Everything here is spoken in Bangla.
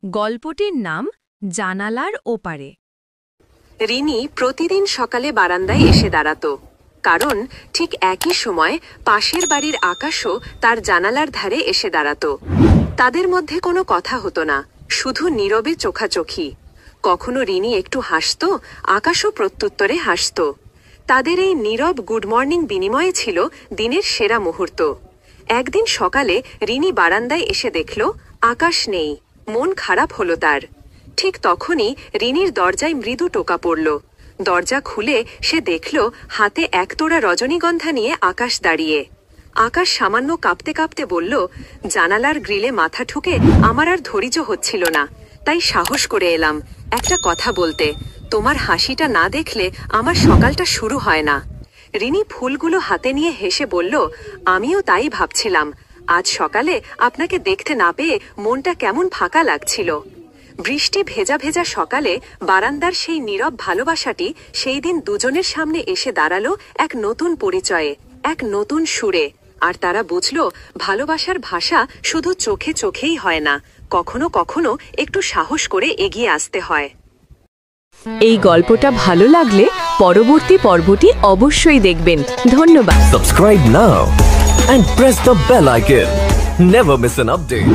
গল্পটির নাম জানালার ওপারে। রিনি প্রতিদিন সকালে বারান্দায় এসে দাঁড়াত, কারণ ঠিক একই সময় পাশের বাড়ির আকাশও তার জানালার ধারে এসে দাঁড়াত। তাদের মধ্যে কোনো কথা হতো না, শুধু নীরবে চোখাচোখি। কখনো রিনি একটু হাসত, আকাশও প্রত্যুত্তরে হাসত। তাদের এই নীরব গুড মর্নিং বিনিময়ে ছিল দিনের সেরা মুহূর্ত। একদিন সকালে রিনি বারান্দায় এসে দেখল আকাশ নেই। মন খারাপ হলো তার। ঠিক তখনই রিনির দরজায় মৃদু টোকা পড়ল। দরজা খুলে সে দেখল হাতে একতোড়া রজনীগন্ধা নিয়ে আকাশ দাঁড়িয়ে। আকাশ সামান্য কাঁপতে কাঁপতে বলল, জানালার গ্রিলে মাথা ঠুকে আমার আর ধৈর্য হচ্ছিল না, তাই সাহস করে এলাম একটা কথা বলতে। তোমার হাসিটা না দেখলে আমার সকালটা শুরু হয় না। রিনি ফুলগুলো হাতে নিয়ে হেসে বলল, আমিও তাই ভাবছিলাম। আজ সকালে আপনাকে দেখতে না পেয়ে মনটা কেমন ফাঁকা লাগছিল। বৃষ্টি ভেজা ভেজা সকালে বারান্দার সেই নীরব ভালোবাসাটি সেই দিন দুজনের সামনে এসে দাঁড়ালো এক নতুন পরিচয়ে, এক নতুন সুরে। আর তারা বুঝল, ভালোবাসার ভাষা শুধু চোখে চোখেই হয় না, কখনো কখনো একটু সাহস করে এগিয়ে আসতে হয়। এই গল্পটা ভালো লাগলে পরবর্তী পর্বটি অবশ্যই দেখবেন। ধন্যবাদ। Subscribe now and press the bell icon. Never miss an update.